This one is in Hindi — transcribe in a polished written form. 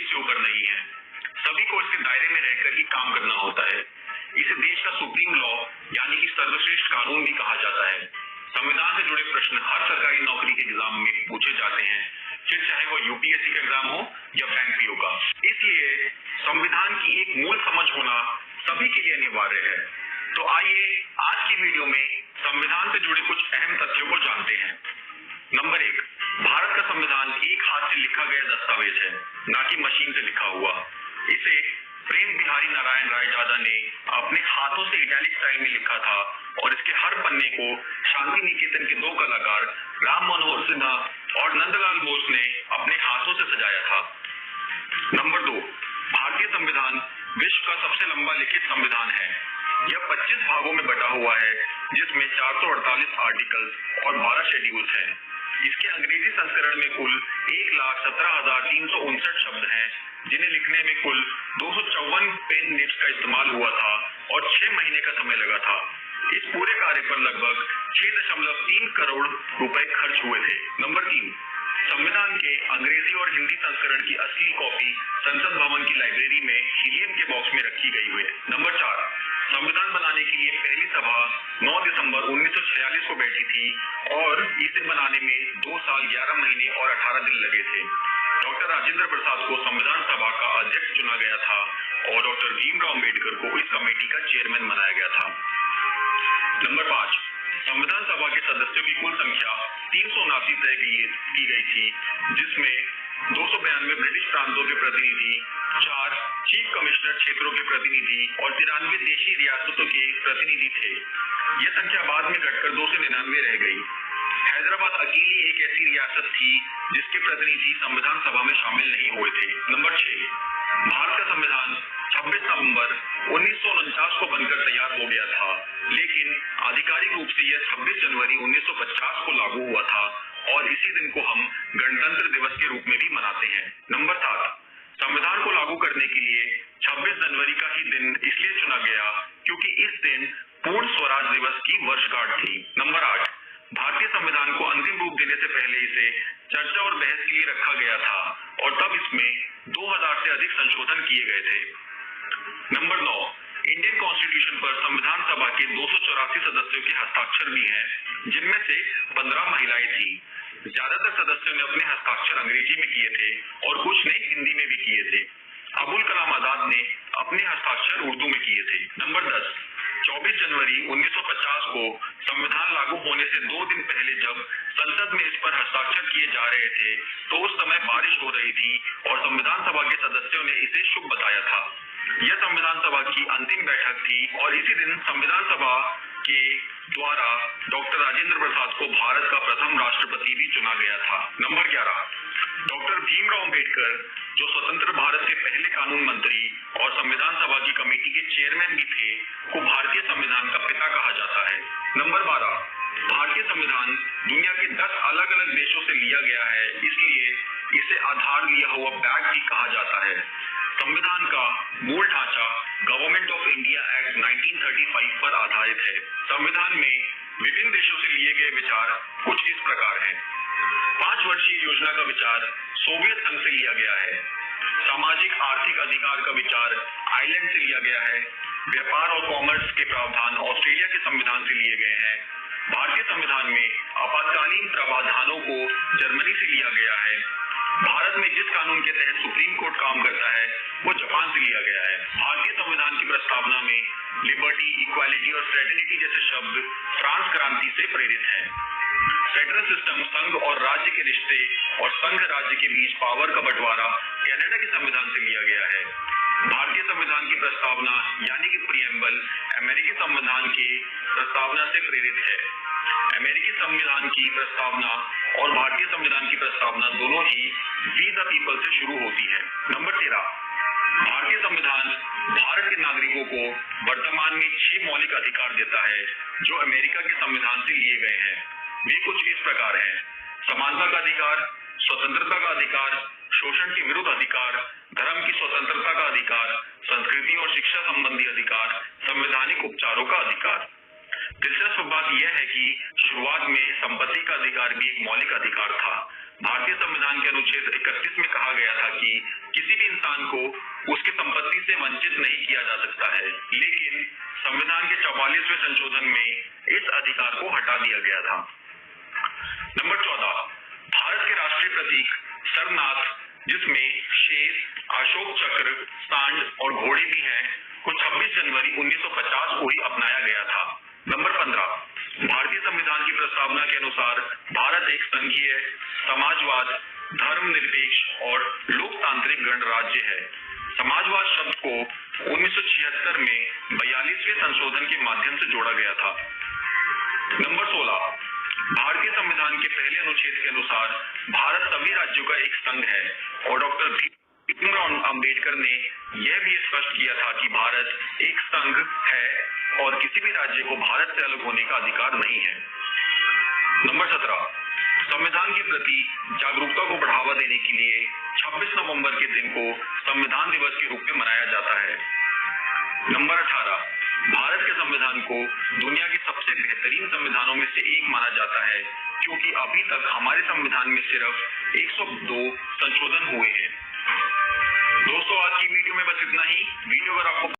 से ऊपर नहीं है। सभी को इसके दायरे में रहकर ही काम करना होता है। इसे देश का सुप्रीम लॉ यानी कि सर्वश्रेष्ठ कानून भी कहा जाता है। संविधान से जुड़े प्रश्न हर सरकारी नौकरी के एग्जाम में पूछे जाते हैं, फिर चाहे वो यूपीएससी का एग्जाम हो या बैंक पीओ का। इसलिए संविधान की एक मूल समझ होना सभी के लिए अनिवार्य है। तो आइए आज की वीडियो में संविधान से जुड़े कुछ अहम तथ्यों को जानते हैं। नंबर 1, भारत का संविधान एक हाथ से लिखा गया दस्तावेज है, ना कि मशीन से लिखा हुआ। इसे प्रेम बिहारी नारायण रायजादा ने अपने हाथों से इटैलिक स्टाइल में लिखा था और इसके हर पन्ने को शांति निकेतन के 2 कलाकार राम मनोहर सिन्हा और नंदलाल बोस ने अपने हाथों से सजाया था। नंबर 2, भारतीय संविधान विश्व का सबसे लंबा लिखित संविधान है। यह 25 भागों में बटा हुआ है, जिसमें 448 आर्टिकल्स और 12 शेड्यूल्स हैं। इसके अंग्रेजी संस्करण में कुल 1,17,359 शब्द हैं, जिन्हें लिखने में कुल 254 पेन निब्स का इस्तेमाल हुआ था और 6 महीने का समय लगा था। इस पूरे कार्य पर लगभग 6.3 करोड़ रुपए खर्च हुए थे। नंबर 3, संविधान के अंग्रेजी और हिंदी संस्करण की असली कॉपी संसद भवन की लाइब्रेरी में हीलियम के बॉक्स में रखी गई हुई है। नंबर 4, संविधान बनाने के लिए पहली सभा 9 दिसंबर 1946 को बैठी थी और इसे बनाने में 2 साल 11 महीने और 18 दिन लगे थे। डॉक्टर राजेंद्र प्रसाद को संविधान सभा का अध्यक्ष चुना गया था और डॉक्टर भीमराव अम्बेडकर को इस कमेटी का चेयरमैन बनाया गया था। नंबर 5, संविधान सभा के सदस्यों की कुल संख्या 379 तय की गई थी, जिसमें 292 ब्रिटिश प्रांतों के प्रतिनिधि, 4 चीफ कमिश्नर क्षेत्रों के प्रतिनिधि और 93 देशी रियासतों के प्रतिनिधि थे। यह संख्या बाद में घटकर 299 रह गई। हैदराबाद अकेली एक ऐसी रियासत थी जिसके प्रतिनिधि संविधान सभा में शामिल नहीं हुए थे। नंबर 6, भारत का संविधान 26 नवंबर 1949 को बनकर तैयार हो गया था, लेकिन आधिकारिक रूप से यह 26 जनवरी 1950 को लागू हुआ था और इसी दिन को हम गणतंत्र दिवस के रूप में भी मनाते हैं। नंबर 7, संविधान को लागू करने के लिए 26 जनवरी का ही दिन इसलिए चुना गया क्योंकि इस दिन पूर्ण स्वराज दिवस की वर्षगांठ थी। नंबर 8, भारतीय संविधान को अंतिम रूप देने से पहले इसे चर्चा और बहस के लिए रखा गया था और तब इसमें 2000 से अधिक संशोधन किए गए थे। नंबर 9, इंडियन कॉन्स्टिट्यूशन पर संविधान सभा के 284 सदस्यों के हस्ताक्षर भी हैं, जिनमें से 15 महिलाएं थी। ज्यादातर सदस्यों ने अपने हस्ताक्षर अंग्रेजी में किए थे और कुछ ने हिंदी में भी किए थे। अबुल कलाम आजाद ने अपने हस्ताक्षर उर्दू में किए थे। नंबर 10, 24 जनवरी 1950 को संविधान लागू होने से 2 दिन पहले जब संसद में इस पर हस्ताक्षर किए जा रहे थे, तो उस समय बारिश हो रही थी और संविधान सभा के सदस्यों ने इसे शुभ बताया था। यह संविधान सभा की अंतिम बैठक थी और इसी दिन संविधान सभा के द्वारा डॉक्टर राजेंद्र प्रसाद को भारत का प्रथम राष्ट्रपति भी चुना गया था। नंबर 11, डॉक्टर भीमराव अम्बेडकर, जो स्वतंत्र भारत के पहले कानून मंत्री और संविधान सभा की कमेटी के चेयरमैन भी थे, को भारतीय संविधान का पिता कहा जाता है। नंबर 12, भारतीय संविधान दुनिया के 10 अलग अलग देशों से लिया गया है, इसलिए इसे आधार लिया हुआ बैग भी कहा जाता है। संविधान का मूल ढांचा गवर्नमेंट ऑफ इंडिया एक्ट 1935 पर आधारित है। संविधान में विभिन्न देशों से लिए गए विचार कुछ इस प्रकार हैं। 5 वर्षीय योजना का विचार सोवियत संघ से लिया गया है। सामाजिक आर्थिक अधिकार का विचार आयरलैंड से लिया गया है। व्यापार और कॉमर्स के प्रावधान ऑस्ट्रेलिया के संविधान से लिए गए हैं। भारतीय संविधान में आपातकालीन प्रावधानों को जर्मनी से लिया गया है। भारत में जिस कानून के तहत सुप्रीम कोर्ट काम करता है वो जापान से लिया गया है। भारतीय संविधान की प्रस्तावना में लिबर्टी, इक्वालिटी और फ्रेटर्निटी जैसे शब्द फ्रांस क्रांति से प्रेरित हैं। फेडरल सिस्टम संघ और राज्य के रिश्ते और संघ राज्य के बीच पावर का बंटवारा कनाडा के संविधान से लिया गया है। भारतीय संविधान की प्रस्तावना यानी कि प्रीएम्बल अमेरिकी संविधान की प्रस्तावना से प्रेरित है। अमेरिकी संविधान की प्रस्तावना और भारतीय संविधान की प्रस्तावना दोनों ही वी द पीपल से शुरू होती है। नंबर 13, भारतीय संविधान भारत के नागरिकों को वर्तमान में 6 मौलिक अधिकार देता है, जो अमेरिका के संविधान से लिए गए हैं। वे कुछ इस प्रकार हैं: समानता का अधिकार, स्वतंत्रता का अधिकार, शोषण के विरुद्ध अधिकार, धर्म की स्वतंत्रता का अधिकार, संस्कृति और शिक्षा संबंधी अधिकार, संवैधानिक उपचारों का अधिकार। दिलचस्प बात यह है कि शुरुआत में संपत्ति का अधिकार भी एक मौलिक अधिकार था, भारतीय संविधान के अनुच्छेद 31 में कहा गया था कि किसी भी इंसान को उसकी संपत्ति से वंचित नहीं किया जा सकता है, लेकिन संविधान के 44वें संशोधन में इस अधिकार को हटा दिया गया था। नंबर 14, भारत के राष्ट्रीय प्रतीक सरनाथ, जिसमें शेर, अशोक चक्र, सांड और घोड़े भी हैं, को 26 जनवरी 1950 को ही अपनाया गया था। नंबर 15, भारतीय संविधान की प्रस्तावना के अनुसार भारत एक संघीय, समाजवाद, धर्मनिरपेक्ष और लोकतांत्रिक गणराज्य है। समाजवाद शब्द को 1976 में 42वें संशोधन के माध्यम से जोड़ा गया था। नंबर 16, भारतीय संविधान के पहले अनुच्छेद के अनुसार भारत सभी राज्यों का एक संघ है और डॉक्टर भीमराव अंबेडकर ने यह भी स्पष्ट किया था कि भारत एक संघ है और किसी भी राज्य को भारत से अलग होने का अधिकार नहीं है। नंबर 17, संविधान के प्रति जागरूकता को बढ़ावा देने के लिए 26 नवंबर के दिन को संविधान दिवस के रूप में मनाया जाता है। नंबर 18, भारत के संविधान को दुनिया के सबसे बेहतरीन संविधानों में से एक माना जाता है, क्योंकि अभी तक हमारे संविधान में सिर्फ 102 संशोधन हुए हैं। दोस्तों, आज की वीडियो में बस इतना ही। वीडियो अगर आपको